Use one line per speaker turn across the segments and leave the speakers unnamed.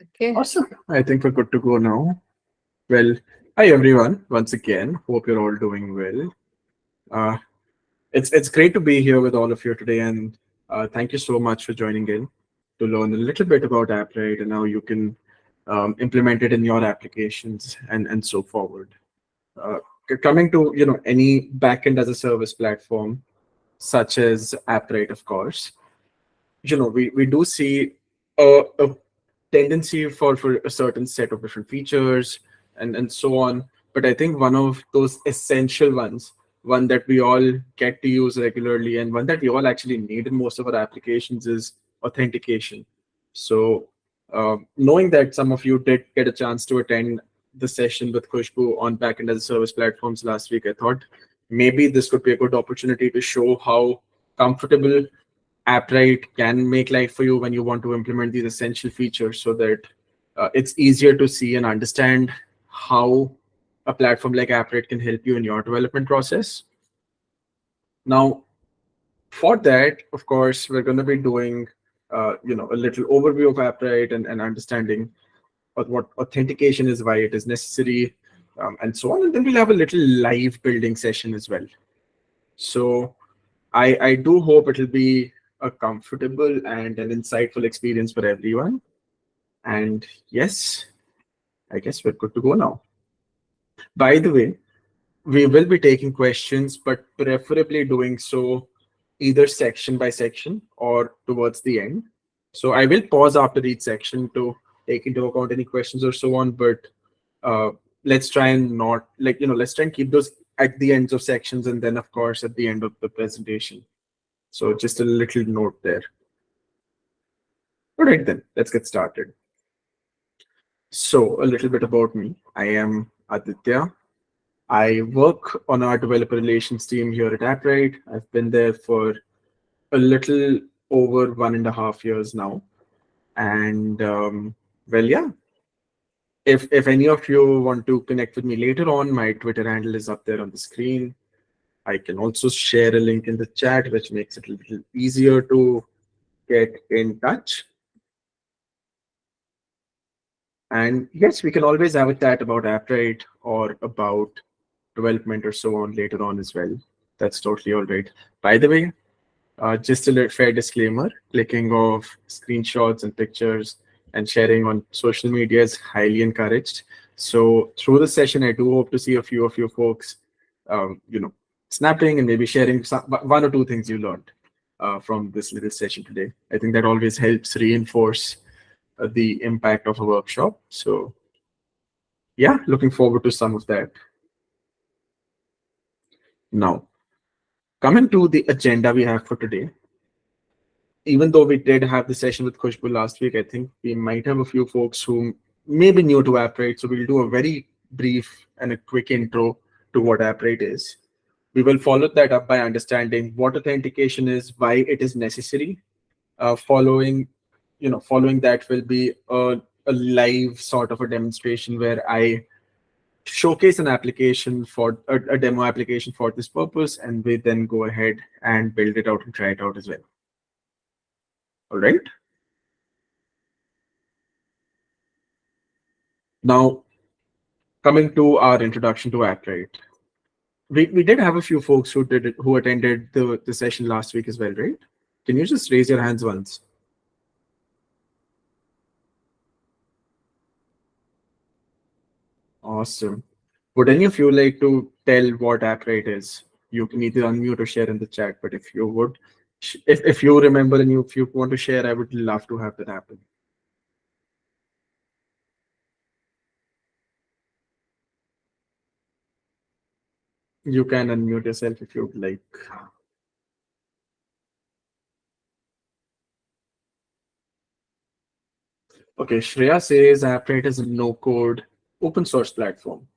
Okay.
Awesome. I think we're good to go now. Well, hi everyone. Once again, hope you're all doing well. Uh, it's great to be here with all of you today, and thank you so much for joining in to learn a little bit about Appwrite and how you can implement it in your applications and so forward. Uh, Coming to any backend as a service platform such as Appwrite, of course, we do see a tendency for a certain set of different features and so on. But I think one of those essential ones, one that we all get to use regularly and one that we all actually need in most of our applications is authentication. So knowing that some of you did get a chance to attend the session with Khushbu on backend as a service platforms last week, I thought maybe this could be a good opportunity to show how comfortable Appwrite can make life for you when you want to implement these essential features so that it's easier to see and understand how a platform like Appwrite can help you in your development process. Now, for that, of course, we're going to be doing a little overview of Appwrite and understanding what authentication is, why it is necessary, and so on. And then we'll have a little live building session as well. So I do hope it'll be a comfortable and an insightful experience for everyone. And yes, I guess we're good to go now. By the way, we will be taking questions, but preferably doing so either section by section or towards the end. So I will pause after each section to take into account any questions or so on, but uh, let's try and not let's try and keep those at the ends of sections and then of course at the end of the presentation. So just a little note there. All right, then let's get started. So a little bit about me. I am Aditya. I work on our developer relations team here at Appwrite. I've been there for a little over 1.5 years now. And well, yeah, if any of you want to connect with me later on, my Twitter handle is up there on the screen. I can also share a link in the chat, which makes it a little easier to get in touch. And yes, we can always have a chat about Appwrite or about development or so on later on as well. That's totally all right. By the way, just a fair disclaimer, clicking of screenshots and pictures and sharing on social media is highly encouraged. So through the session, I do hope to see a few of you folks, snapping and maybe sharing one or two things you learned from this little session today. I think that always helps reinforce the impact of a workshop. So yeah, looking forward to some of that. Now, coming to the agenda we have for today, even though we did have the session with Khushbu last week, I think we might have a few folks who may be new to Appwrite. So we'll do a very brief and a quick intro to what Appwrite is. We will follow that up by understanding what authentication is, why it is necessary. Following that will be a live sort of a demonstration where I showcase an application for a demo application for this purpose, and we then go ahead and build it out and try it out as well. All right. Now, coming to our introduction to Appwrite, we did have a few folks who attended the session last week as well, right? Can you just raise your hands once? Awesome. Would any of you like to tell what Appwrite is? You can either unmute or share in the chat, but if you would, if you remember and if you want to share, I would love to have that happen. You can unmute yourself if you'd like. Okay, Shreya says Appwrite is a no-code open source platform.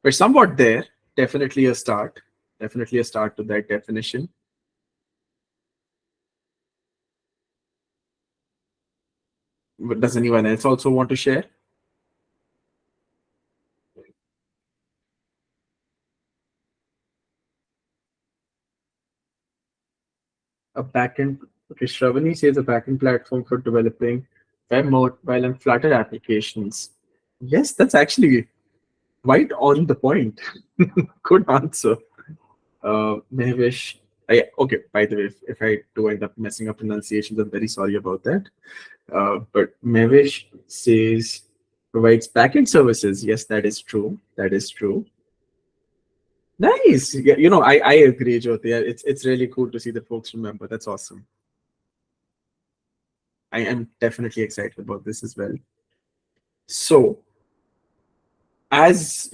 We're somewhat there. Definitely a start. Definitely a start to that definition. But does anyone else also want to share? A backend. Okay, Shravani says a backend platform for developing web mobile and Flutter applications. Yes, that's actually right on the point. Good answer. Mahesh. Okay, by the way, if I do end up messing up pronunciations, I'm very sorry about that. But Mahesh says provides backend services. Yes, that is true. That is true. Nice. Yeah, I agree, Jyoti. Yeah, it's really cool to see that folks remember. That's awesome. I am definitely excited about this as well. So, as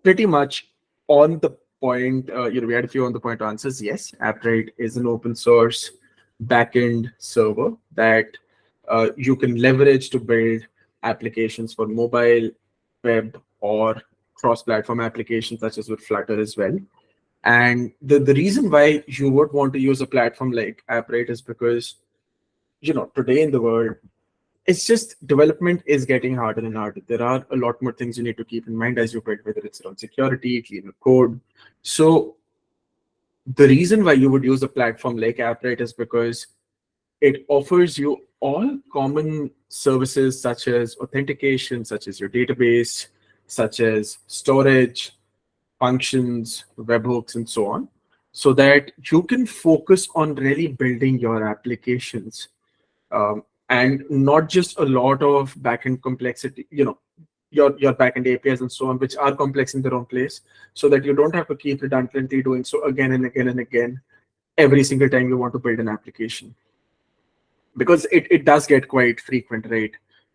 pretty much on the point, we had a few on the point answers. Yes, Appwrite is an open source backend server that you can leverage to build applications for mobile, web, or cross-platform applications such as with Flutter as well. And the reason why you would want to use a platform like Appwrite is because today in the world, it's just development is getting harder and harder. There are a lot more things you need to keep in mind as you build, whether it's around security, cleaner code. So the reason why you would use a platform like Appwrite is because it offers you all common services such as authentication, such as your database, such as storage, functions, webhooks, and so on, so that you can focus on really building your applications, and not just a lot of backend complexity, your backend APIs and so on, which are complex in their own place, so that you don't have to keep redundantly doing so again and again and again every single time you want to build an application. Because it does get quite frequent, right?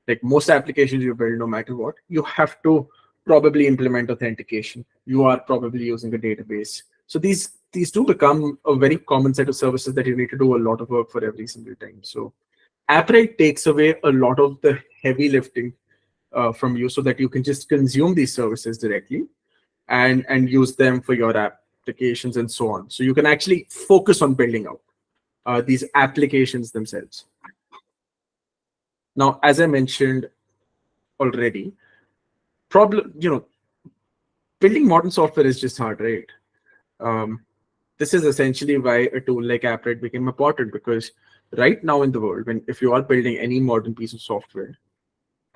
Like most applications you build, no matter what, you have to probably implement authentication. You are probably using a database. So these do become a very common set of services that you need to do a lot of work for every single time. So Appwrite takes away a lot of the heavy lifting from you, so that you can just consume these services directly and use them for your applications and so on. So you can actually focus on building out these applications themselves. Now, as I mentioned already, building modern software is just hard, right? This is essentially why a tool like Appwrite became important, because right now in the world, if you are building any modern piece of software,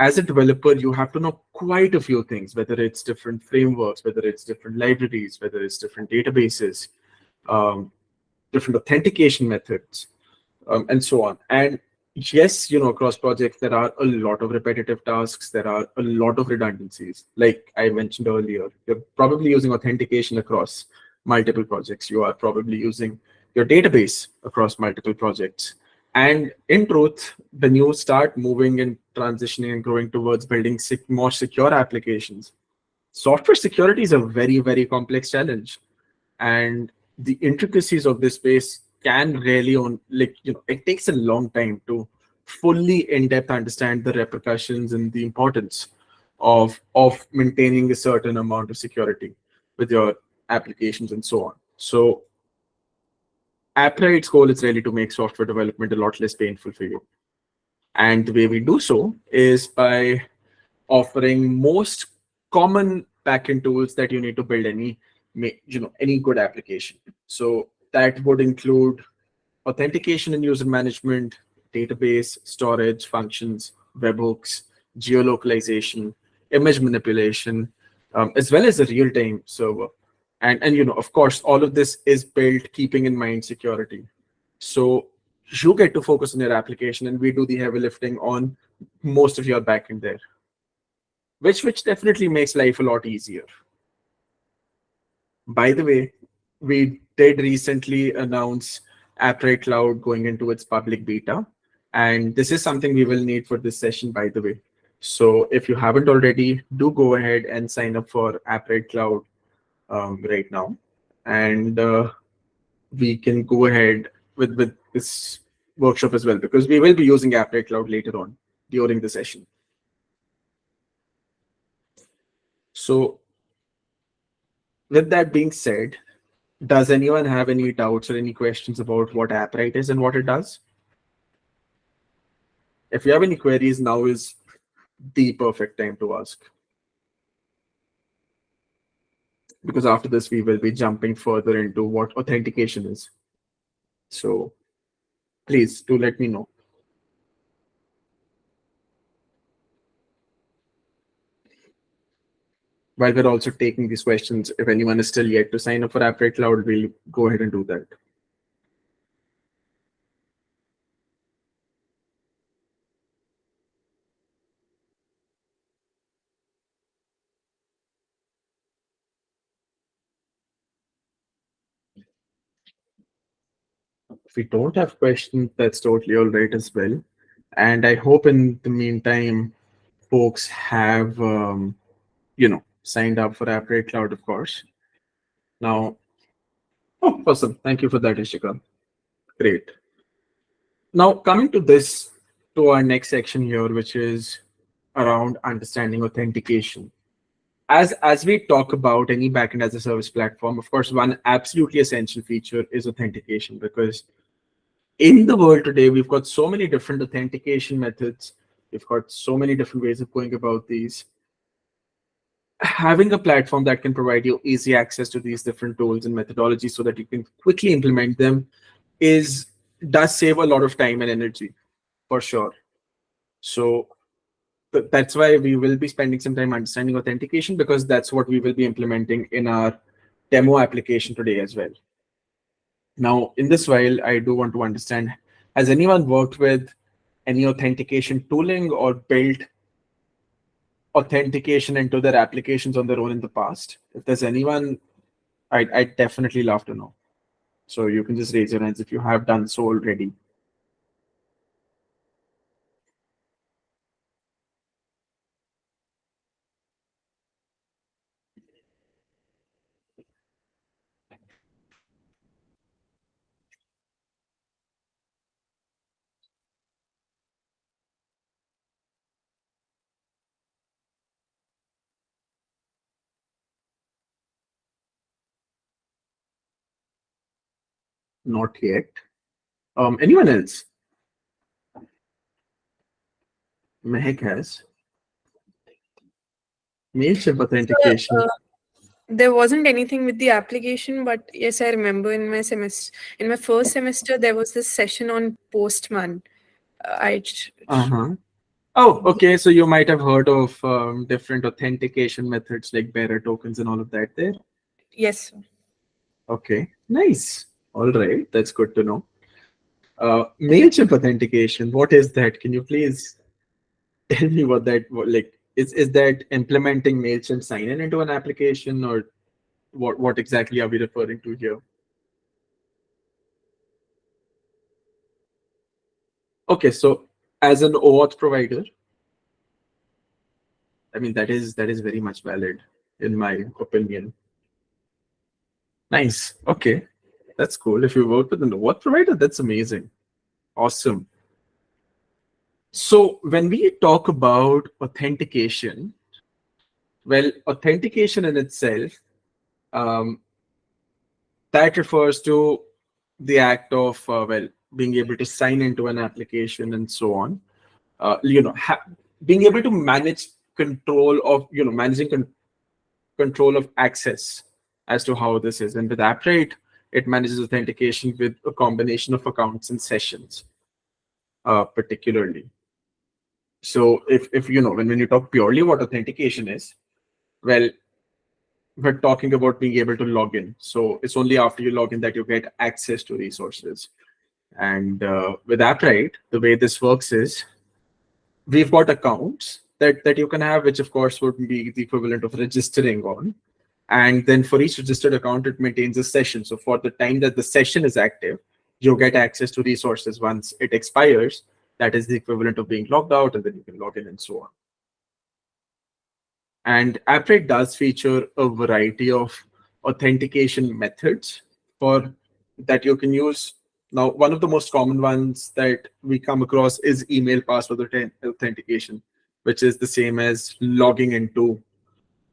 as a developer, you have to know quite a few things, whether it's different frameworks, whether it's different libraries, whether it's different databases, um, different authentication methods, and so on. And yes, across projects, there are a lot of repetitive tasks. There are a lot of redundancies. Like I mentioned earlier, you're probably using authentication across multiple projects. You are probably using your database across multiple projects. And in truth, when you start moving and transitioning and growing towards building more secure applications, software security is a very, very complex challenge. And the intricacies of this space can really it takes a long time to fully in-depth understand the repercussions and the importance of maintaining a certain amount of security with your applications and so on. So Appwrite's goal is really to make software development a lot less painful for you. And the way we do so is by offering most common backend tools that you need to build any good application. So that would include authentication and user management, database, storage, functions, webhooks, geolocalization, image manipulation, as well as a real-time server. And of course, all of this is built keeping in mind security. So you get to focus on your application, and we do the heavy lifting on most of your backend there, which definitely makes life a lot easier. By the way, we did recently announce Appwrite Cloud going into its public beta, and this is something we will need for this session, by the way. So if you haven't already, do go ahead and sign up for Appwrite Cloud right now, and we can go ahead with this workshop as well, because we will be using Appwrite Cloud later on during the session. So with that being said, does anyone have any doubts or any questions about what Appwrite is and what it does? If you have any queries, now is the perfect time to ask. Because after this, we will be jumping further into what authentication is. So please do let me know. while we're also taking these questions, if anyone is still yet to sign up for Appwrite Cloud, we'll go ahead and do that. If we don't have questions, that's totally all right as well. And I hope in the meantime, folks have signed up for Appwrite Cloud, of course. Now, oh, awesome! Thank you for that, Ishika. Great. Now, coming to our next section here, which is around understanding authentication. As we talk about any backend as a service platform, of course, one absolutely essential feature is authentication, because in the world today, we've got so many different authentication methods. We've got so many different ways of going about these. Having a platform that can provide you easy access to these different tools and methodologies so that you can quickly implement them does save a lot of time and energy, for sure. So that's why we will be spending some time understanding authentication, because that's what we will be implementing in our demo application today as well. Now, in this while, I do want to understand, has anyone worked with any authentication tooling or built authentication into their applications on their own in the past? If there's anyone, I'd definitely love to know. So you can just raise your hands if you have done so already. Not yet. Anyone else? Mehek has. Mailchimp
So,
authentication.
there wasn't anything with the application, but yes, I remember in my first semester, there was this session on Postman. I
Uh-huh. Oh, okay. So you might have heard of different authentication methods like bearer tokens and all of that there.
yes.
Okay, nice. All right, that's good to know. Mailchimp authentication. What is that? Can you please tell me like? Is that implementing Mailchimp sign-in into an application, or what exactly are we referring to here? Okay, so as an OAuth provider, I mean that is very much valid in my opinion. Nice. Okay, that's cool. If you work with an OAuth provider, that's amazing. Awesome. So when we talk about authentication, well, authentication in itself, um, that refers to the act of being able to sign into an application and so on. Being able to manage control of managing control of access as to how this is. And with Appwrite, it manages authentication with a combination of accounts and sessions, particularly. So if when you talk purely what authentication is, well, we're talking about being able to log in. So it's only after you log in that you get access to resources. And with Appwrite, the way this works is we've got accounts that you can have, which of course would be the equivalent of registering on. And then for each registered account, it maintains a session. So for the time that the session is active, you get access to resources. Once it expires, that is the equivalent of being logged out, and then you can log in and so on. And Appwrite does feature a variety of authentication methods for that you can use. Now, one of the most common ones that we come across is email password authentication, which is the same as logging into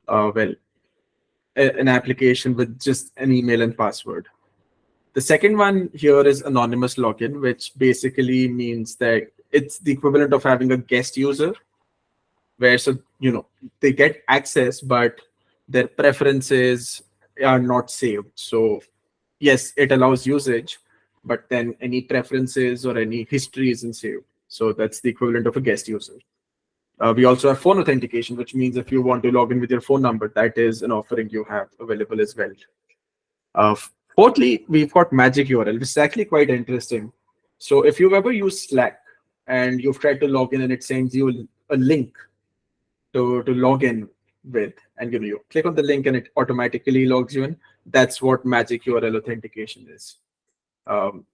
an application with just an email and password. The second one here is anonymous login, which basically means that it's the equivalent of having a guest user where they get access, but their preferences are not saved. So yes, it allows usage, but then any preferences or any history isn't saved. So that's the equivalent of a guest user. We also have phone authentication, which means if you want to log in with your phone number, that is an offering you have available as well. Uh, Fourthly, we've got magic URL, which is actually quite interesting. So if you've ever used Slack and you've tried to log in and it sends you a link to log in with, and you click on the link and it automatically logs you in, that's what magic URL authentication is. And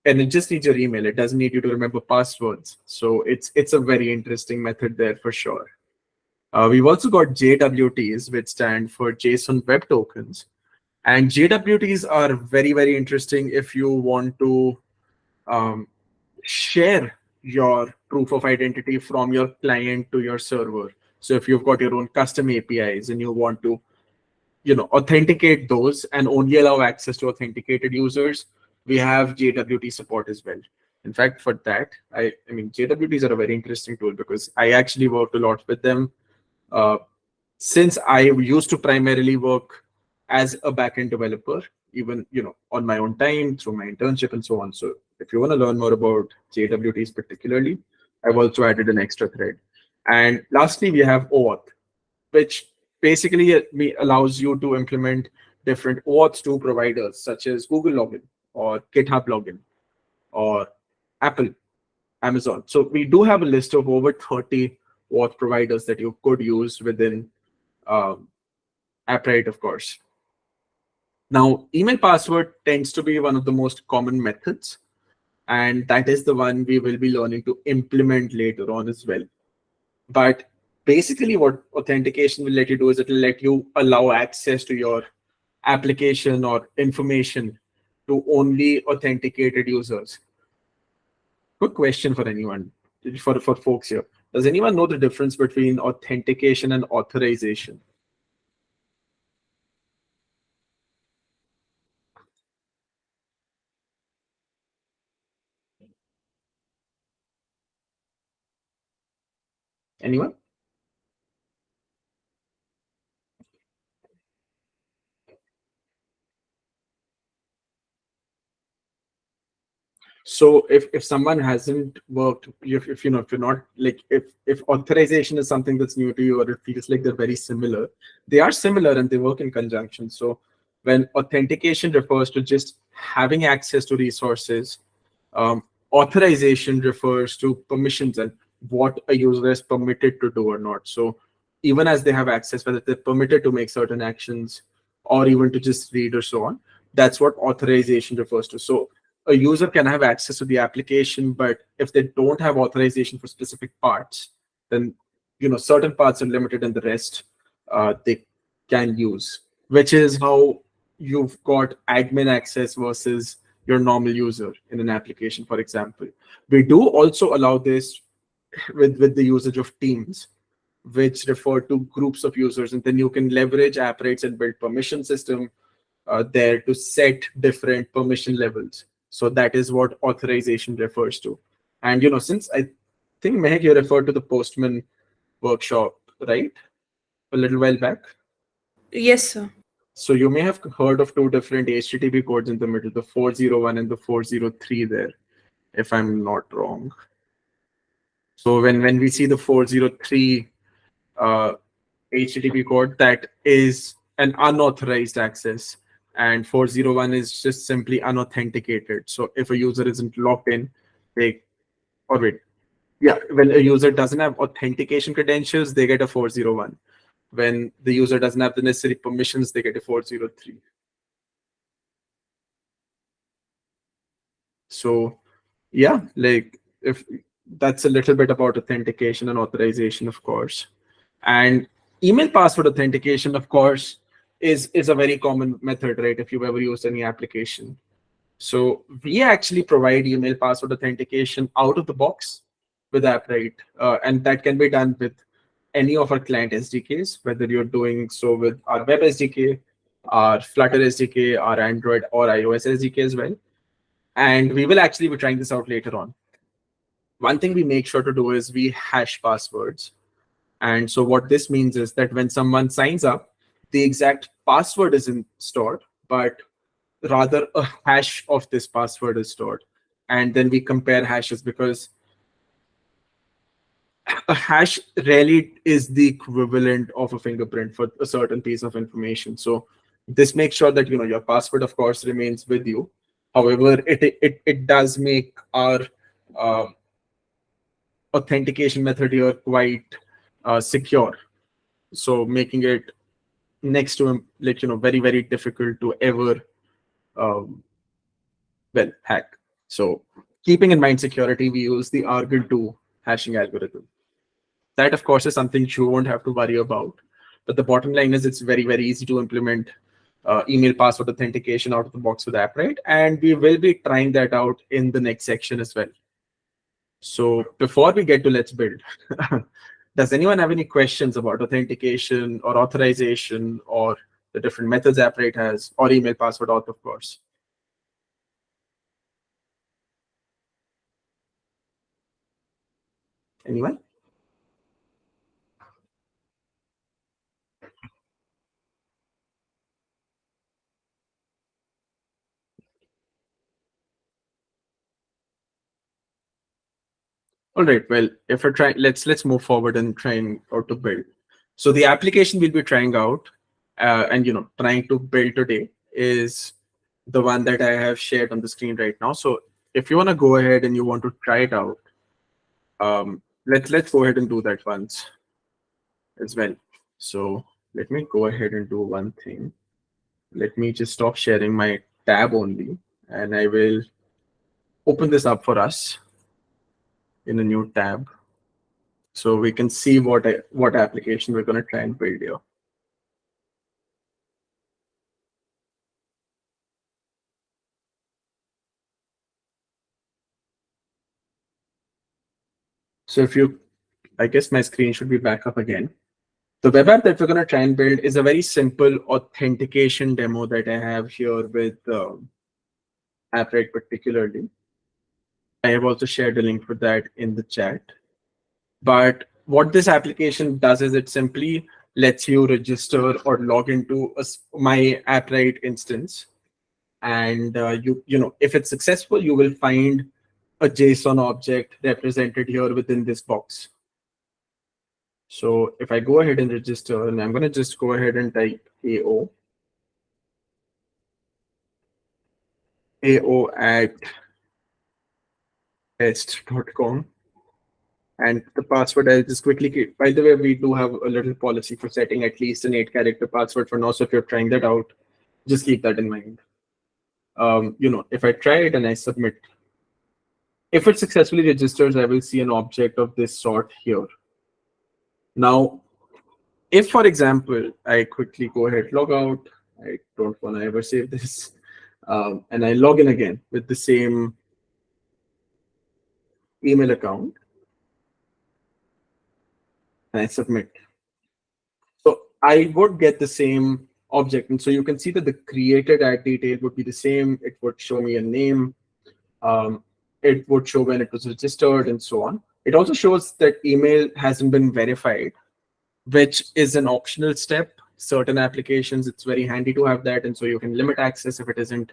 it just needs your email. It doesn't need you to remember passwords. So it's a very interesting method there for sure. We've also got JWTs, which stand for JSON Web Tokens. And JWTs are very, very interesting if you want to share your proof of identity from your client to your server. So if you've got your own custom APIs and you want to, authenticate those and only allow access to authenticated users, we have JWT support as well. In fact, for that, I mean, JWTs are a very interesting tool because I actually worked a lot with them. Since I used to primarily work as a backend developer, even on my own time through my internship and so on. So if you want to learn more about JWTs particularly, I've also added an extra thread. And lastly, we have auth, which basically allows you to implement different auth to providers such as Google login or GitHub login or Apple, Amazon. So we do have a list of over 30 auth providers that you could use within Appwrite, of course. Now, email password tends to be one of the most common methods, and that is the one we will be learning to implement later on as well. But basically what authentication will let you do is it will let you allow access to your application or information to only authenticated users. Quick question for anyone, for folks here. Does anyone know the difference between authentication and authorization? Anyone? So if someone hasn't worked, if you're not like, if authorization is something that's new to you or it feels like they're very similar, they are similar and they work in conjunction. So when authentication refers to just having access to resources, authorization refers to permissions and what a user is permitted to do or not. So even as they have access, whether they're permitted to make certain actions or even to just read or so on, that's what authorization refers to. So a user can have access to the application, but if they don't have authorization for specific parts, then certain parts are limited and the rest they can use, which is how you've got admin access versus your normal user in an application, for example. We do also allow this with the usage of teams, which refer to groups of users, and then you can leverage Appwrite's and build permission system there to set different permission levels. So that is what authorization refers to. And since I think Mehak, you referred to the Postman workshop, right? A little while back.
Yes, sir.
So you may have heard of two different HTTP codes in the middle, the 401 and the 403 there, if I'm not wrong. So when we see the 403 HTTP code, that is an unauthorized access, and 401 is just simply unauthenticated. So if a user isn't logged in, when a user doesn't have authentication credentials, they get a 401. When the user doesn't have the necessary permissions, they get a 403. So yeah, like, if that's a little bit about authentication and authorization, of course. And email password authentication, of course, is a very common method, right? If you've ever used any application. So we actually provide email password authentication out of the box with Appwrite, and that can be done with any of our client SDKs, whether you're doing so with our web SDK, our Flutter SDK, our Android or iOS SDK as well. And we will actually be trying this out later on. One thing we make sure to do is we hash passwords. And so what this means is that when someone signs up, the exact password isn't stored, but rather a hash of this password is stored. And then we compare hashes because a hash rarely is the equivalent of a fingerprint for a certain piece of information. So this makes sure that your password, of course, remains with you. However, it does make our uh, authentication method here quite secure. So making it next to very, very difficult to ever um, hack. So keeping in mind security, we use the Argyle2 hashing algorithm. That, of course, is something you won't have to worry about. But the bottom line is it's very, very easy to implement email password authentication out of the box with Appwrite. And we will be trying that out in the next section as well. So before we get to let's build, does anyone have any questions about authentication or authorization or the different methods Appwrite has, or email password auth, of course? Anyone? All right. Well, if we're trying, let's move forward and trying out to build. So the application we'll be trying out and trying to build today is the one that I have shared on the screen right now. So if you want to go ahead and you want to try it out, let's go ahead and do that once as well. So let me go ahead and do one thing. Let me just stop sharing my tab only, and I will open this up for us in a new tab, so we can see what application we're going to try and build here. So if you, I guess my screen should be back up again. The web app that we're going to try and build is a very simple authentication demo that I have here with Appwrite particularly. I have also shared a link for that in the chat. But what this application does is it simply lets you register or log into my Appwrite instance. And if it's successful, you will find a JSON object represented here within this box. So if I go ahead and register, and I'm going to just go ahead and type AO at test.com. And the password, I'll just quickly keep. By the way, we do have a little policy for setting at least an 8-character password for now. So if you're trying that out, just keep that in mind. If I try it and I submit, if it successfully registers, I will see an object of this sort here. Now, if, for example, I quickly go ahead, log out, I don't want to ever save this, and I log in again with the same email account, and I submit. So I would get the same object. And so you can see that the created ad detail would be the same. It would show me a name. It would show when it was registered and so on. It also shows that email hasn't been verified, which is an optional step. Certain applications, it's very handy to have that. And so you can limit access if it isn't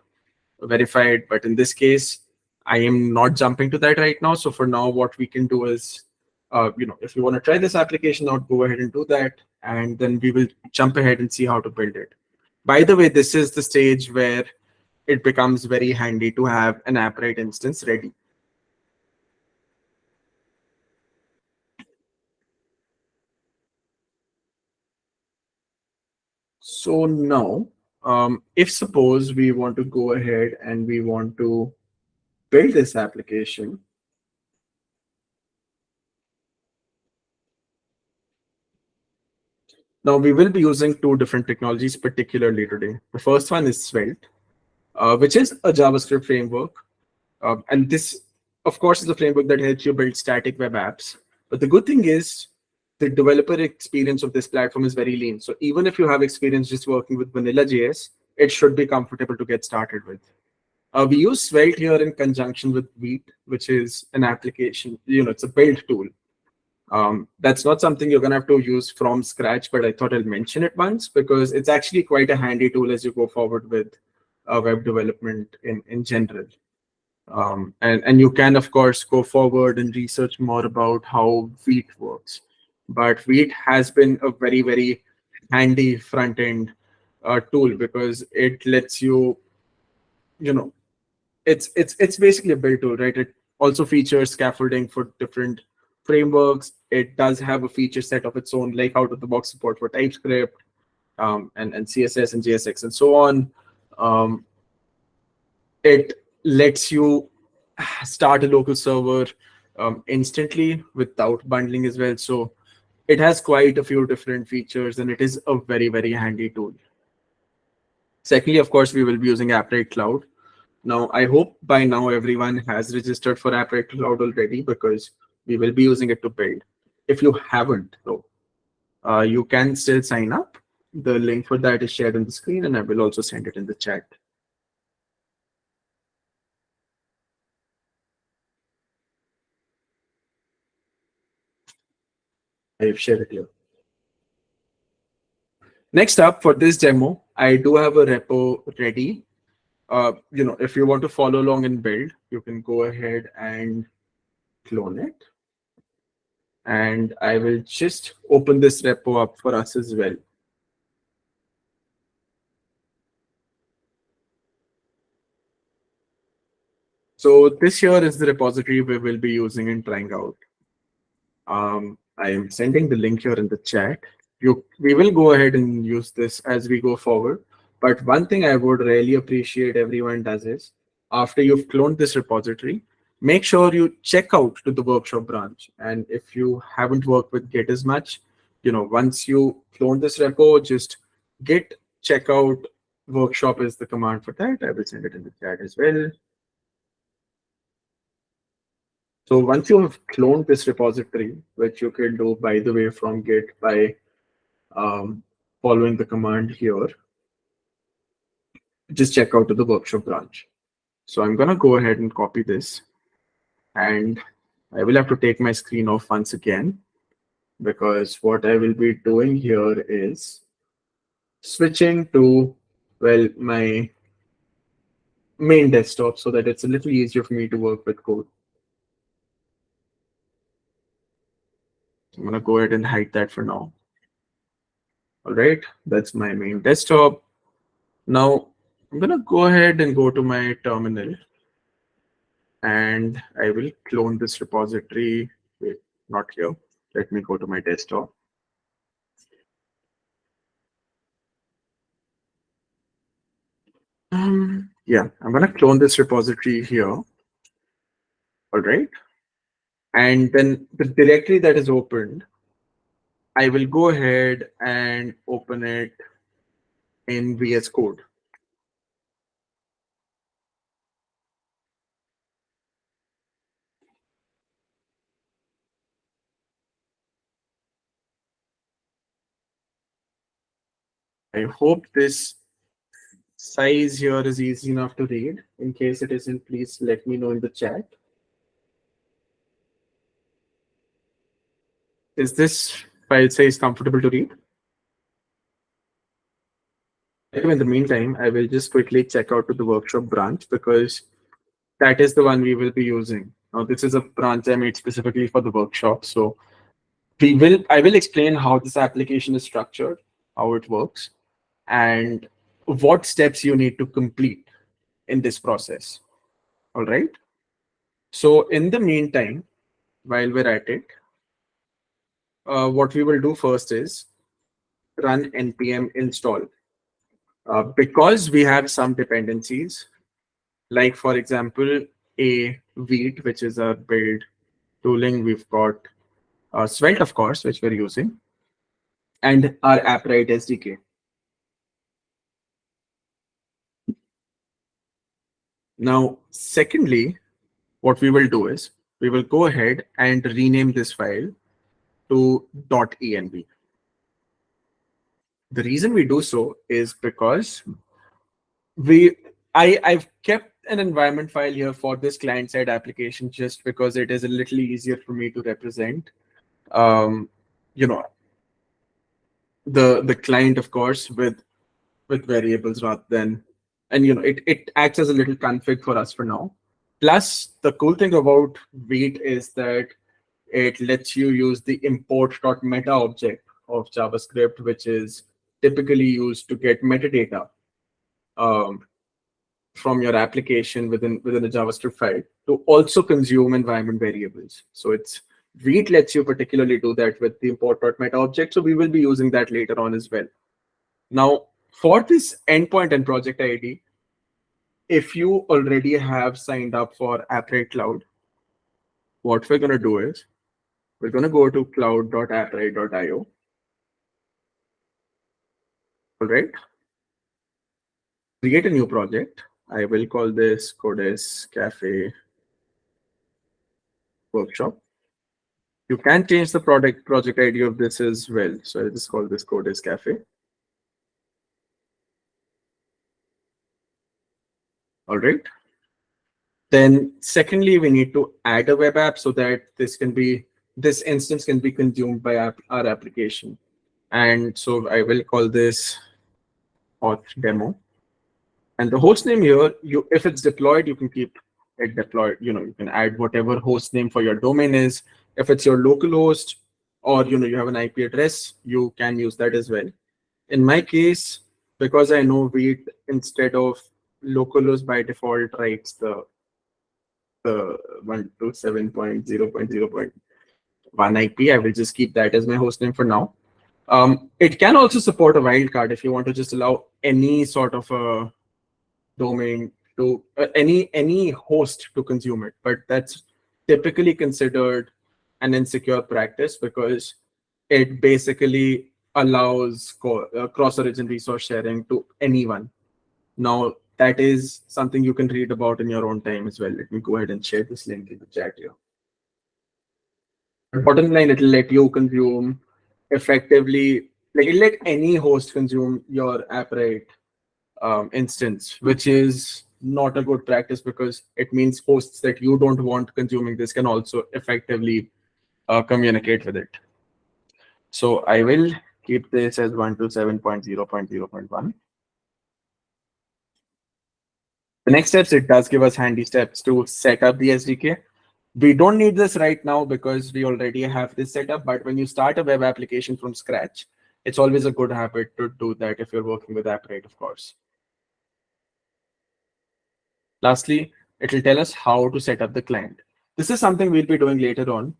verified. But in this case, I am not jumping to that right now. So for now, what we can do is, if you want to try this application out, go ahead and do that. And then we will jump ahead and see how to build it. By the way, this is the stage where it becomes very handy to have an Appwrite instance ready. So now, if suppose we want to go ahead and we want to build this application, now we will be using two different technologies particularly today. The first one is Svelte, which is a JavaScript framework. And this, of course, is a framework that helps you build static web apps. But the good thing is the developer experience of this platform is very lean. So even if you have experience just working with vanilla JS, it should be comfortable to get started with. We use Svelte here in conjunction with Vite, which is an application, it's a build tool. That's not something you're going to have to use from scratch, but I thought I'll mention it once because it's actually quite a handy tool as you go forward with web development in general. And you can, of course, go forward and research more about how Wheat works. But Wheat has been a very, very handy front end tool because it lets you, you know, it's basically a build tool, right? It also features scaffolding for different frameworks. It does have a feature set of its own, like out of the box support for TypeScript, and CSS and JSX and so on. Um, it lets you start a local server instantly without bundling as well. So it has quite a few different features and it is a very, very handy tool. Secondly, of course, we will be using Appwrite Cloud. Now, I hope by now everyone has registered for Appwrite Cloud already because we will be using it to build. If you haven't, though, you can still sign up. The link for that is shared on the screen and I will also send it in the chat. I've shared it here. Next up for this demo, I do have a repo ready. If you want to follow along and build, you can go ahead and clone it. And I will just open this repo up for us as well. So this here is the repository we will be using in trying out. I am sending the link here in the chat. We will go ahead and use this as we go forward. But one thing I would really appreciate everyone does is after you've cloned this repository, make sure you check out to the workshop branch. And if you haven't worked with Git as much, once you clone this repo, just git checkout workshop is the command for that. I will send it in the chat as well. So once you have cloned this repository, which you can do, by the way, from Git by following the command here, just check out to the workshop branch. So I'm going to go ahead and copy this. And I will have to take my screen off once again, because what I will be doing here is switching to, well, my main desktop so that it's a little easier for me to work with code. I'm going to go ahead and hide that for now. All right, that's my main desktop. Now I'm going to go ahead and go to my terminal and I will clone this repository. Wait, not here. Let me go to my desktop. Yeah, I'm going to clone this repository here. All right. And then the directory that is opened, I will go ahead and open it in VS Code. I hope this size here is easy enough to read. In case it isn't, please let me know in the chat. Is this file size comfortable to read? In the meantime, I will just quickly check out to the workshop branch because that is the one we will be using. Now, this is a branch I made specifically for the workshop. So I will explain how this application is structured, how it works, and what steps you need to complete in this process. All right. So in the meantime, while we're at it, what we will do first is run npm install. Because we have some dependencies, like for example, a Wheat, which is our build tooling. We've got Svelte, of course, which we're using, and our Appwrite SDK. Now, secondly, what we will do is we will go ahead and rename this file to .env. The reason we do so is because I've kept an environment file here for this client-side application just because it is a little easier for me to represent. The client, of course, with variables rather than, and it acts as a little config for us for now. Plus, the cool thing about Vite is that it lets you use the import.meta object of JavaScript, which is typically used to get metadata um, from your application within a JavaScript file to also consume environment variables. So it's Vite lets you particularly do that with the import.meta object. So we will be using that later on as well. Now, for this endpoint and project ID, if you already have signed up for Appwrite Cloud, what we're going to do is we're going to go to cloud.appwrite.io. All right. Create a new project. I will call this Codes Cafe Workshop. You can change the project ID of this as well. So I'll just call this Codes Cafe. All right. Then secondly, we need to add a web app so that this instance can be consumed by our application. And so I will call this auth demo. And the host name here, if it's deployed, you can keep it deployed. You can add whatever host name for your domain is. If it's your local host or you have an IP address, you can use that as well. In my case, because I know Vite instead of localhost by default writes the 127.0.0.1 IP, I will just keep that as my host name for now. It can also support a wildcard if you want to just allow any sort of a domain to any host to consume it, but that's typically considered an insecure practice because it basically allows cross-origin resource sharing to anyone. Now, that is something you can read about in your own time as well. Let me go ahead and share this link in the chat here. Bottom line, it'll let you consume effectively, like it'll let any host consume your Appwrite instance, which is not a good practice because it means hosts that you don't want consuming this can also effectively communicate with it. So I will keep this as 127.0.0.1. The next steps, it does give us handy steps to set up the SDK. We don't need this right now because we already have this set up, but when you start a web application from scratch, it's always a good habit to do that if you're working with Appwrite, of course. Lastly, it will tell us how to set up the client. This is something we'll be doing later on,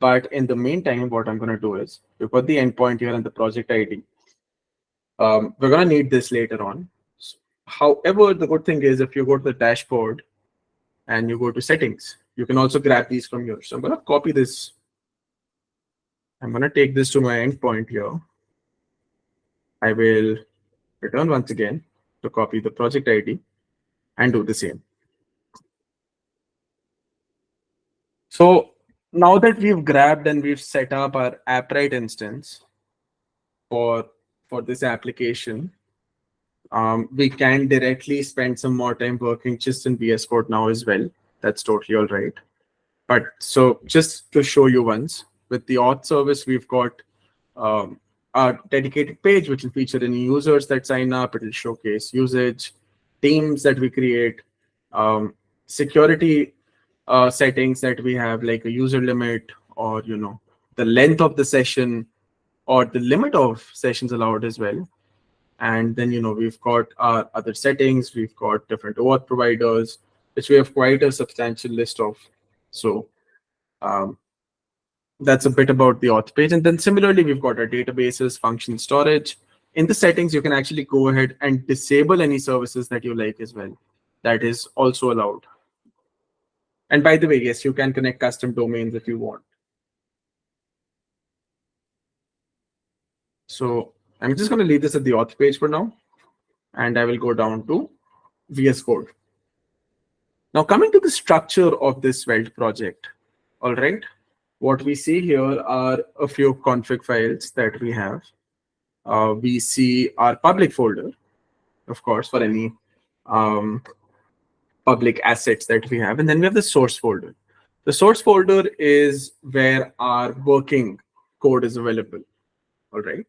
but in the meantime, what I'm going to do is we've got the endpoint here and the project ID. We're going to need this later on. However, the good thing is if you go to the dashboard and you go to settings, you can also grab these from here. So I'm going to copy this. I'm going to take this to my endpoint here. I will return once again to copy the project ID and do the same. So now that we've grabbed and we've set up our Appwrite instance for this application, we can directly spend some more time working just in VS Code now as well. That's totally all right. But so just to show you once, with the auth service, we've got a dedicated page which will feature any users that sign up. It will showcase usage, teams that we create, security settings that we have, like a user limit or the length of the session or the limit of sessions allowed as well. And then we've got our other settings. We've got different auth providers, which we have quite a substantial list of. So that's a bit about the auth page. And then similarly, we've got our databases, function storage. In the settings, you can actually go ahead and disable any services that you like as well. That is also allowed. And by the way, yes, you can connect custom domains if you want. So I'm just going to leave this at the auth page for now. And I will go down to VS Code. Now coming to the structure of this Svelte project. All right. What we see here are a few config files that we have. We see our public folder, of course, for any public assets that we have. And then we have the source folder. The source folder is where our working code is available. All right.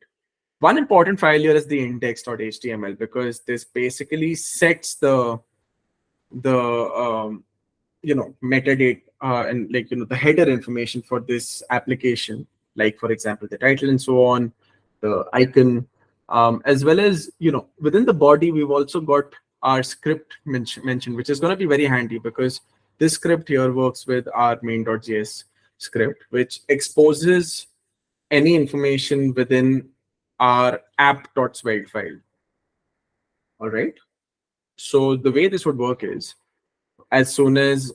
One important file here is the index.html because this basically sets the metadata and the header information for this application, like for example the title and so on, the icon, as well as within the body we've also got our script mentioned, which is going to be very handy because this script here works with our main.js script, which exposes any information within our app.svelte file. All right. So the way this would work is, as soon as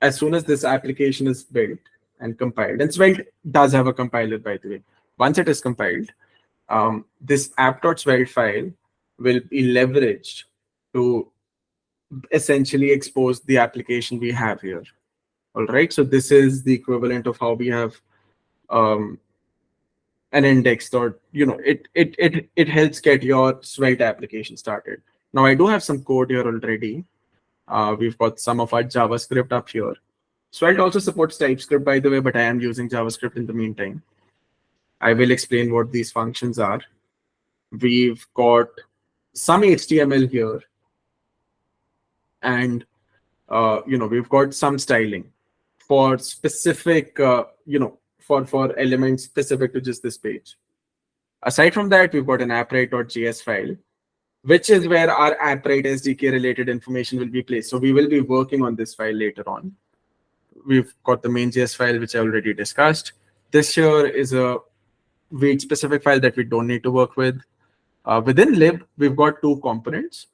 as soon as this application is built and compiled, and Svelte does have a compiler, by the way. Once it is compiled, this app.svelte file will be leveraged to essentially expose the application we have here. All right. So this is the equivalent of how we have an index, or it helps get your Svelte application started. Now I do have some code here already. We've got some of our JavaScript up here. Svelte also supports TypeScript, by the way, but I am using JavaScript in the meantime. I will explain what these functions are. We've got some HTML here, and we've got some styling for specific for elements specific to just this page. Aside from that, we've got an Appwrite.js file, which is where our Appwrite SDK related information will be placed. So we will be working on this file later on. We've got the main.js file, which I already discussed. This here is a weight specific file that we don't need to work with. Within lib, we've got two components.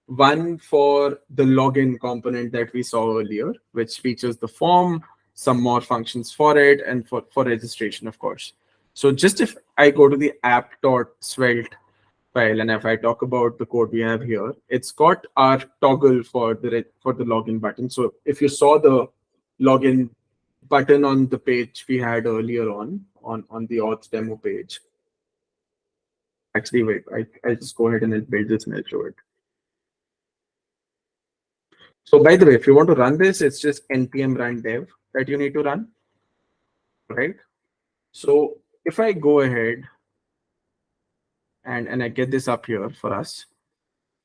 One for the login component that we saw earlier, which features the form, some more functions for it, and for registration, of course. So just if I go to the app.svelte file, and if I talk about the code we have here, it's got our toggle for the login button. So if you saw the login button on the page we had earlier on the auth demo page. Actually, wait, I'll just go ahead and I'll build this and I'll show it. So by the way, if you want to run this, it's just npm run dev that you need to run, right? So if I go ahead and I get this up here for us,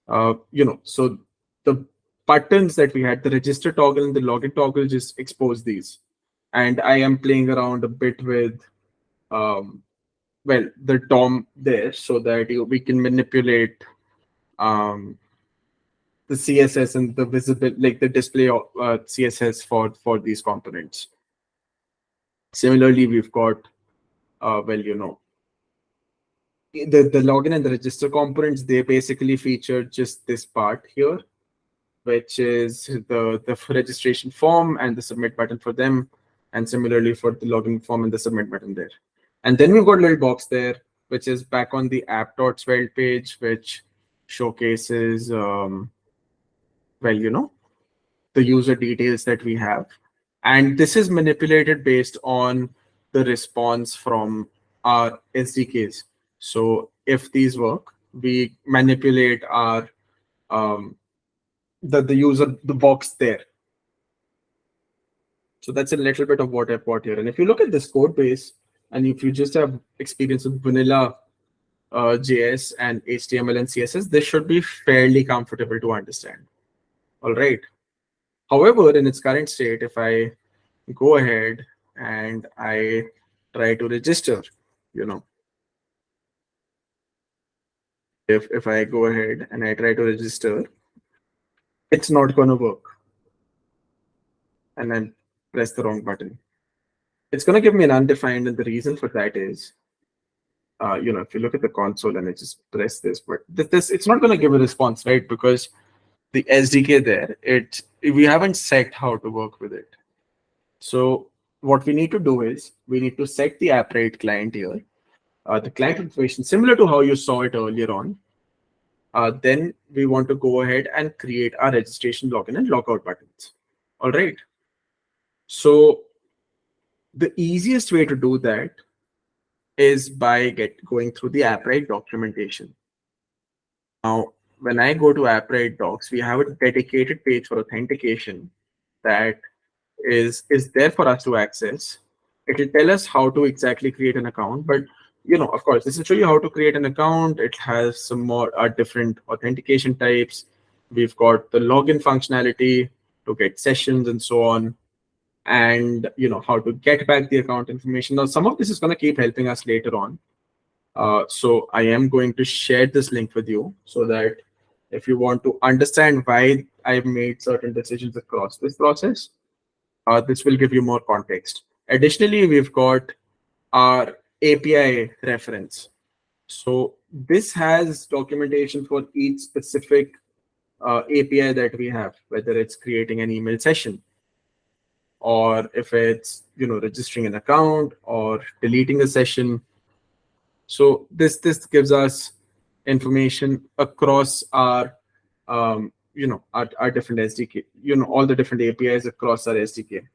so the buttons that we had, the register toggle and the login toggle, just expose these. And I am playing around a bit with, the DOM there so that we can manipulate the CSS and the visible, like the display of CSS for these components. Similarly, we've got, the login and the register components, they basically feature just this part here, which is the registration form and the submit button for them. And similarly for the login form and the submit button there. And then we've got a little box there, which is back on the app.svelte page, which showcases, the user details that we have. And this is manipulated based on the response from our SDKs. So if these work, we manipulate our the box there. So that's a little bit of what I've got here. And if you look at this code base, and if you just have experience with vanilla JS and HTML and CSS, this should be fairly comfortable to understand. All right. However, in its current state, if I go ahead and I try to register, if I go ahead and I try to register, it's not going to work. And then press the wrong button. It's going to give me an undefined, and the reason for that is, if you look at the console and I just press this, but it's not going to give a response, right? Because the SDK there, we haven't set how to work with it. So what we need to do is we need to set the Appwrite client here, the client information similar to how you saw it earlier on. Then we want to go ahead and create our registration login and logout buttons. All right. So the easiest way to do that is by going through the Appwrite documentation. Now, when I go to Appwrite docs, we have a dedicated page for authentication that is there for us to access. It will tell us how to exactly create an account, but of course, this will show you how to create an account. It has some more different authentication types. We've got the login functionality. to get sessions and so on, and how to get back the account information. Now, some of this is going to keep helping us later on. So I am going to share this link with you so that if you want to understand why I've made certain decisions across this process, this will give you more context. Additionally, we've got our API reference. So this has documentation for each specific API that we have, whether it's creating an email session, or if it's registering an account or deleting a session. So this gives us information across our our different SDK, all the different APIs across our SDK.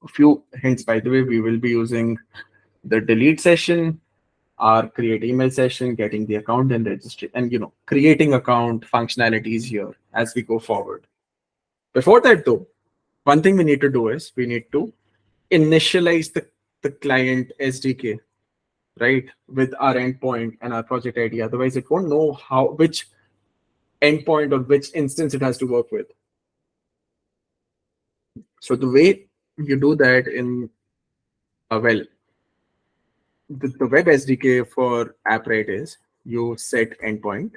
A few hints, by the way, we will be using the delete session, our create email session, getting the account and registry, and creating account functionalities here as we go forward. Before that though, one thing we need to do is we need to initialize the client SDK, right, with our endpoint and our project ID. Otherwise, it won't know which endpoint or which instance it has to work with. So the way you do that in well, the web SDK for Appwrite is you set endpoint.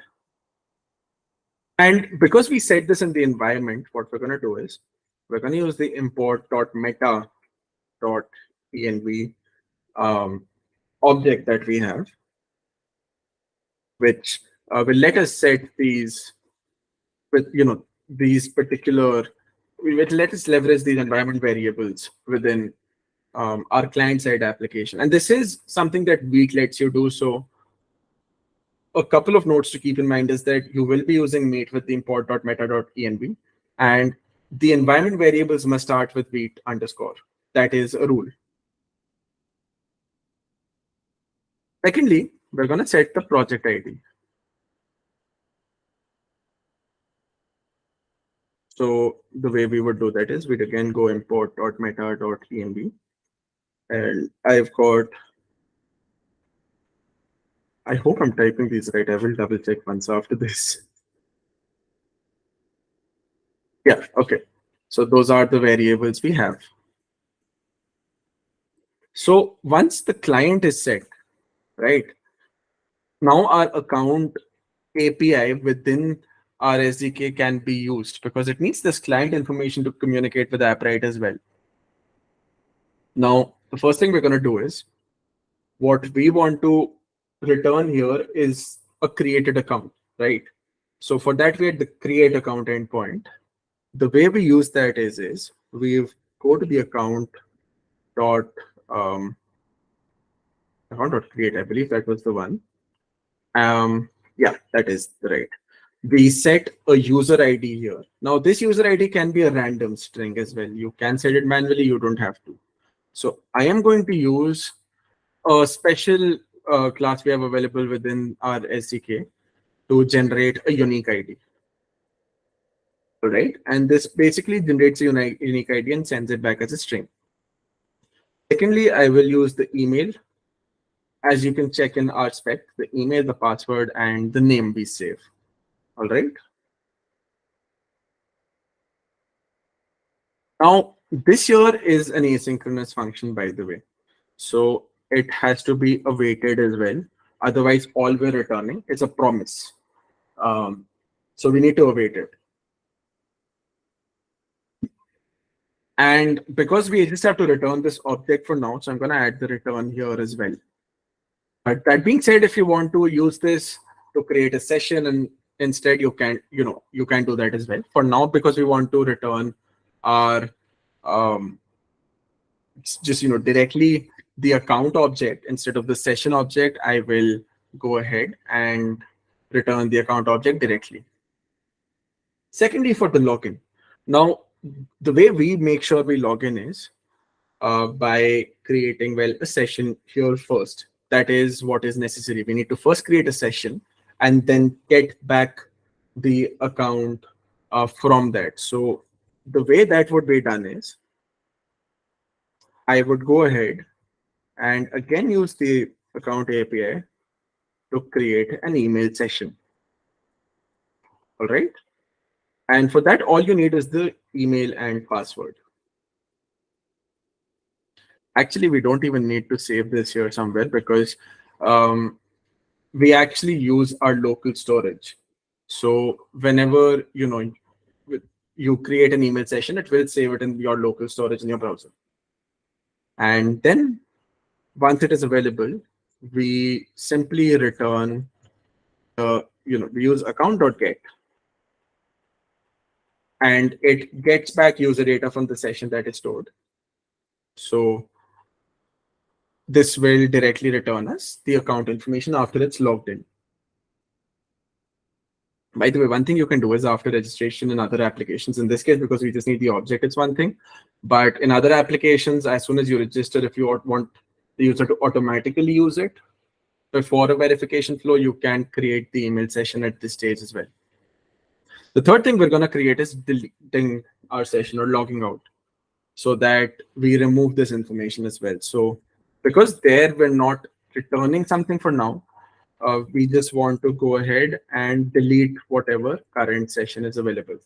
And because we set this in the environment, what we're going to do is we're going to use the import.meta.env object that we have, which will let us set these with these particular. Will let us leverage these environment variables within our client-side application. And this is something that Week lets you do. So a couple of notes to keep in mind is that you will be using Mate with the import.meta.env, and the environment variables must start with Wheat _. That is a rule. Secondly, we're going to set the project ID. So the way we would do that is we'd again go import.meta.env, and I hope I'm typing these right. I will double check once after this. Yeah, okay. So those are the variables we have. So once the client is set, right, now our account API within our SDK can be used because it needs this client information to communicate with Appwrite as well. Now, the first thing we're going to do is what we want to return here is a created account, right? So for that, we had the create account endpoint. The way we use that is we go to the account dot create. I believe that was the one. Yeah, that is right. We set a user ID here. Now this user ID can be a random string as well. You can set it manually, you don't have to. So I am going to use a special class we have available within our SDK to generate a unique ID. All right, and this basically generates a unique ID and sends it back as a string. Secondly, I will use the email. As you can check in our spec, the email, the password, and the name we save. All right. Now, this here is an asynchronous function, by the way. So it has to be awaited as well. Otherwise, all we're returning is a promise. So we need to await it. And because we just have to return this object for now, so I'm going to add the return here as well. But that being said, if you want to use this to create a session and instead you can do that as well. For now, because we want to return our just directly the account object instead of the session object, I will go ahead and return the account object directly. Secondly, for the login. Now, the way we make sure we log in is by creating a session here first. That is what is necessary. We need to first create a session and then get back the account from that. So the way that would be done is I would go ahead and again use the account API to create an email session. All right. And for that, all you need is the email and password. Actually, we don't even need to save this here somewhere because um, we actually use our local storage. So whenever you create an email session, it will save it in your local storage in your browser. And then once it is available, we simply return we use account.get, and it gets back user data from the session that is stored. So this will directly return us the account information after it's logged in. By the way, one thing you can do is after registration in other applications, in this case, because we just need the object, it's one thing. But in other applications, as soon as you register, if you want the user to automatically use it before a verification flow, you can create the email session at this stage as well. The third thing we're going to create is deleting our session or logging out, so that we remove this information as well. So because there we're not returning something for now, we just want to go ahead and delete whatever current session is available.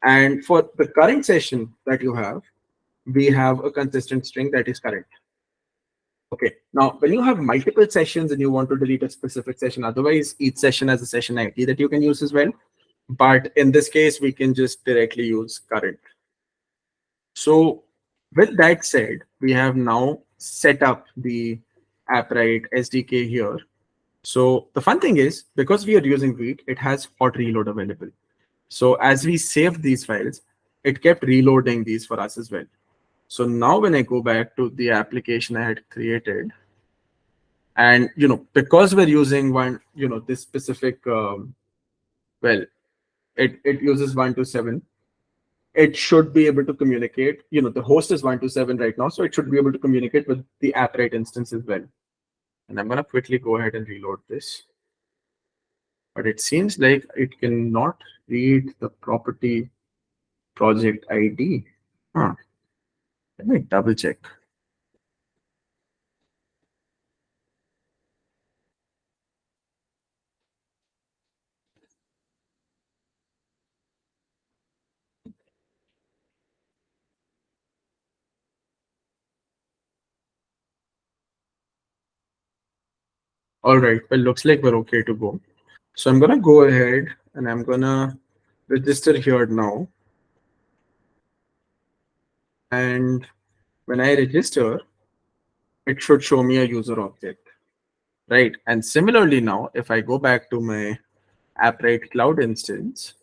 And for the current session that you have, we have a consistent string that is current. Okay, now when you have multiple sessions and you want to delete a specific session, otherwise each session has a session ID that you can use as well. But in this case, we can just directly use current. So with that said, we have now set up the Appwrite SDK here. So the fun thing is, because we are using Week, it has hot reload available. So as we saved these files, it kept reloading these for us as well. So now when I go back to the application I had created, and because we're using this specific, it uses 127. It should be able to communicate. The host is 127 right now, so it should be able to communicate with the Appwrite instance as well. And I'm going to quickly go ahead and reload this. But it seems like it cannot read the property project ID. Huh. Let me double check. All right, well, looks like we're okay to go. So I'm going to go ahead and I'm going to register here now. And when I register, it should show me a user object, right? And similarly now, if I go back to my Appwrite cloud instance,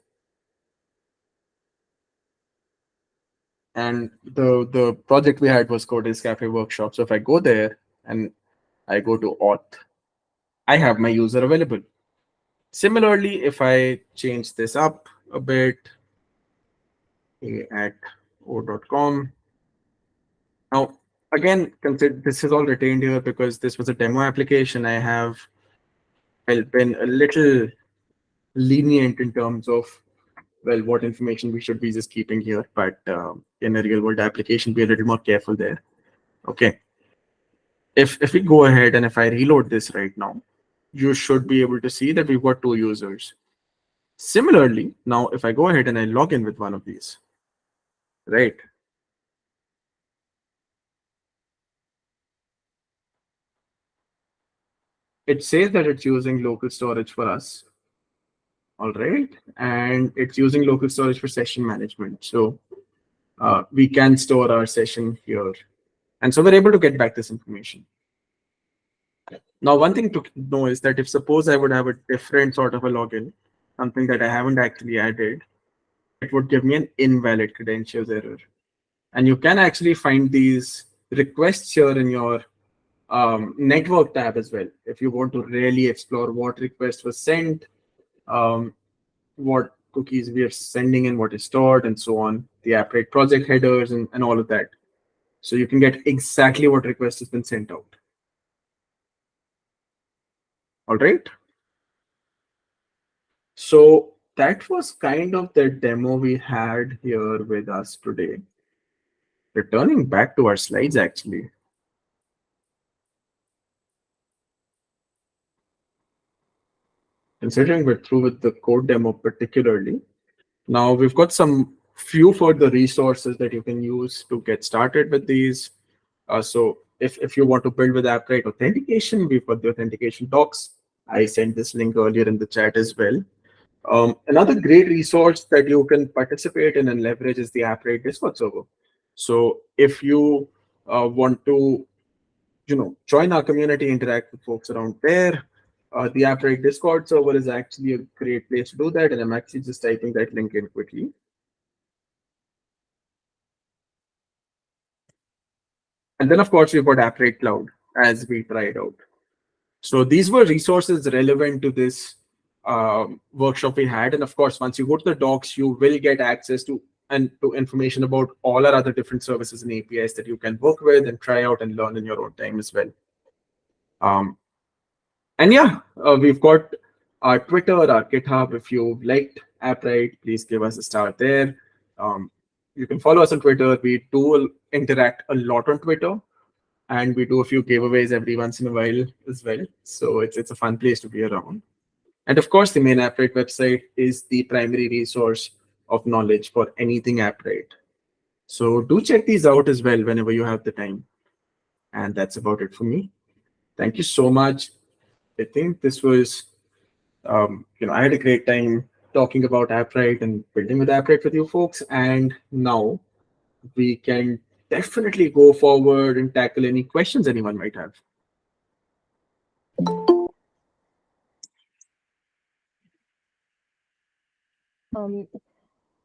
and the project we had was Codex Cafe Workshop. So if I go there and I go to auth, I have my user available. Similarly, if I change this up a bit, at o.com. Now, again, consider this is all retained here because this was a demo application. I have been a little lenient in terms of what information we should be just keeping here, but in a real world application, be a little more careful there. Okay. If we go ahead and if I reload this right now, you should be able to see that we've got two users. Similarly, now if I go ahead and I log in with one of these, right? It says that it's using local storage for us. All right. And it's using local storage for session management. So we can store our session here. And so we're able to get back this information. Now, one thing to know is that if suppose I would have a different sort of a login, something that I haven't actually added, it would give me an invalid credentials error. And you can actually find these requests here in your network tab as well. If you want to really explore what request was sent, what cookies we are sending and what is stored and so on, the Appwrite project headers and all of that. So you can get exactly what request has been sent out. All right. So that was kind of the demo we had here with us today. Returning back to our slides, actually. Considering we're through with the code demo particularly, Now we've got some few further resources that you can use to get started with these. So if you want to build with Appwrite authentication, we've got the authentication docs. I sent this link earlier in the chat as well. Another great resource that you can participate in and leverage is the Appwrite Discord server. So if you want to, join our community, interact with folks around there, the Appwrite Discord server is actually a great place to do that. And I'm actually just typing that link in quickly. And then, of course, we've got Appwrite Cloud as we tried out. So these were resources relevant to this workshop we had. And of course, once you go to the docs, you will get access to information about all our other different services and APIs that you can work with and try out and learn in your own time as well. And yeah, we've got our Twitter, our GitHub. If you liked Appwrite, please give us a star there. You can follow us on Twitter. We do interact a lot on Twitter, and we do a few giveaways every once in a while as well. So it's a fun place to be around. And of course, the main Appwrite website is the primary resource of knowledge for anything Appwrite. So do check these out as well whenever you have the time. And that's about it for me. Thank you so much. I think this was, I had a great time talking about Appwrite and building with Appwrite with you folks. And now we can definitely go forward and tackle any questions anyone might have.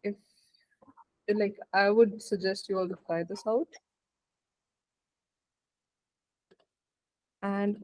If like I would suggest you all to try this out. And